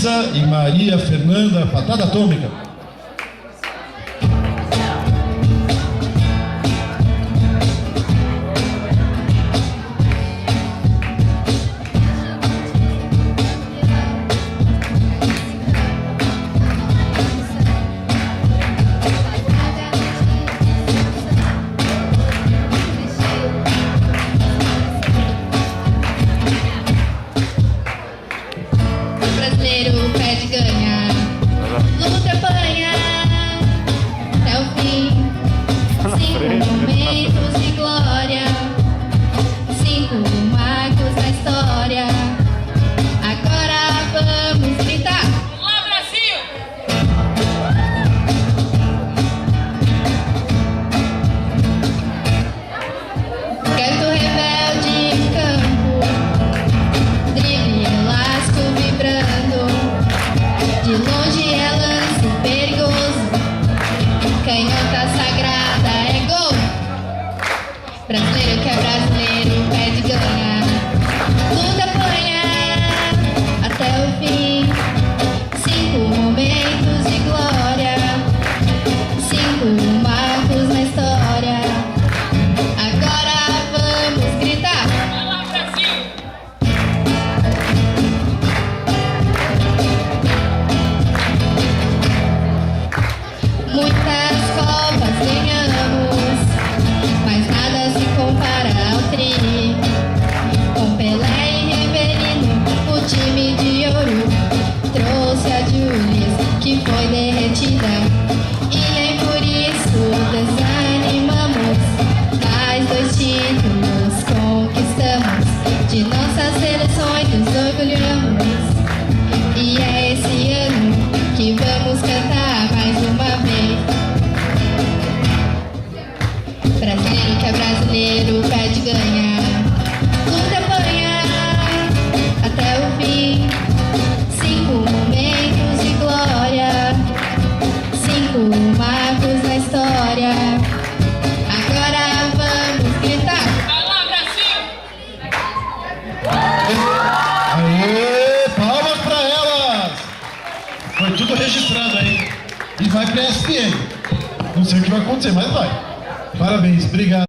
Luísa e Maria Fernanda Patada Atômica. Brasileiro pede ganhar, luta apanha até o fim. 5 momentos de glória, 5 marcos na história. Agora vamos gritar: olá, Brasil! Canto rebelde em campo, drible elástico vibrando. De longe é lance perigoso, canhota sagrada é gol. Brasileiro que é brasileiro pede ganhar, luta apanha até o fim. 5 momentos de glória, 5 marcos na história. Agora vamos gritar: olá, Brasil! Muitas copas ganhamos, mas nada se compara ao tri. Com Pelé e Rivelino, o time de ouro trouxe a Julius, que foi derretida. E nem por isso desanimamos, mais 2 títulos conquistamos. De nossas seleções nos orgulhamos, e é esse ano que vamos cantar mais uma vez. Brasileiro que é brasileiro pede ganhar, luta apanha até o fim. 5 momentos de glória, 5 marcos na história. Agora vamos gritar: olá, Brasil! Aê, palmas pra elas! Foi tudo registrado aí. E vai pra ESPN. Não sei o que vai acontecer, mas vai. Parabéns, obrigado.